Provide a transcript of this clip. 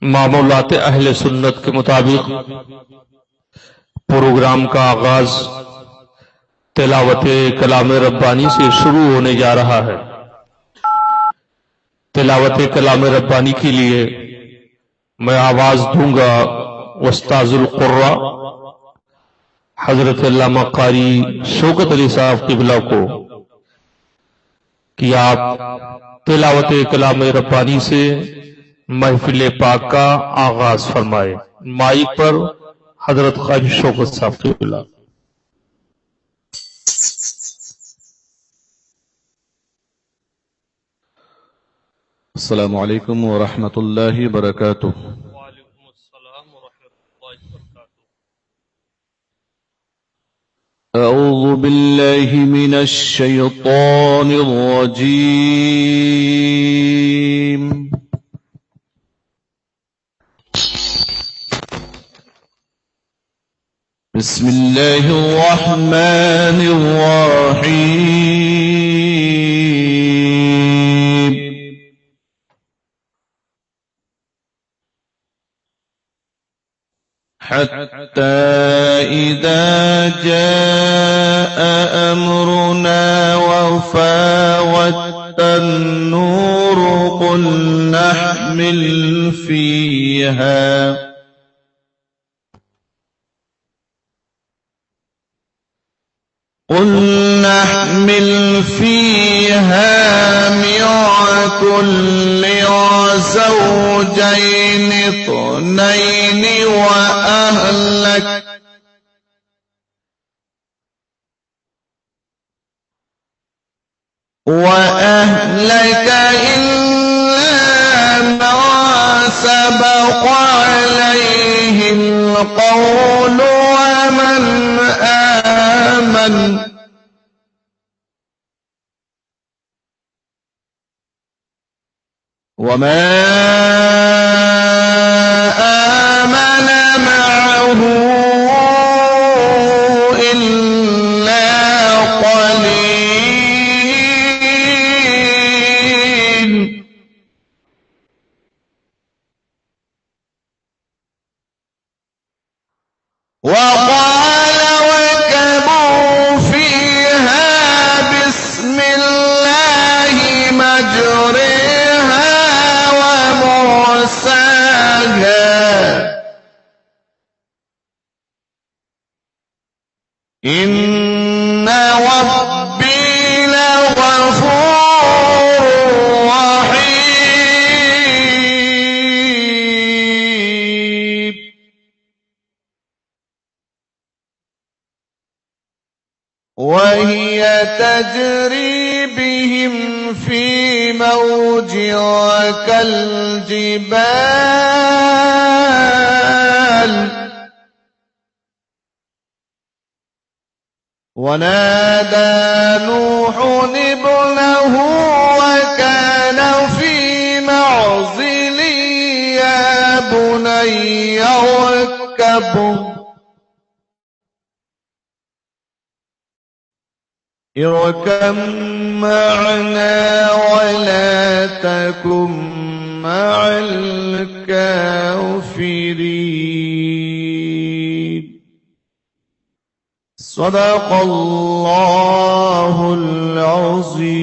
मामूलात अहले सुन्नत के मुताबिक प्रोग्राम का आगाज तिलावत कलाम रब्बानी से शुरू होने जा रहा है। तिलावत कलाम रब्बानी के लिए मैं आवाज दूंगा उस्ताजुल कुर्रा हजरत अल्लामा कारी शौकत अली साहब किबला को कि आप तिलावत कलाम रब्बानी से महफिल पाक का आगाज फरमाए। माइक पर हजरत कारी शौकत साहब किबला। अस्सलामु अलैकुम व रहमतुल्लाहि व बरकातुहू। वालेकुम अस्सलाम व रहमतुल्लाहि व बरकातुहू। अऊज़ु बिल्लाहि मिनश शैतानिर रजीम। बिस्मिल्लाहिर रहमानिर रहीम। हत्ता इज़ा जाअ अम्रुना वफ़ारत अन्नूर क़ुल नहमिल फ़ीहा من كل زوجين اثنين وأهلك إلا ما سبق عليه القول ومن آمن وما آمن معه إلا قليل وقال واركبوا فيها بسم الله مجريها إن ربي لغفور رحيم وهي تجري بهم في موج كالجبال ونادى نوح ابنه وكان في معزل يا بني اركب معنا ولا تكن مع الكافرين صدق الله العظيم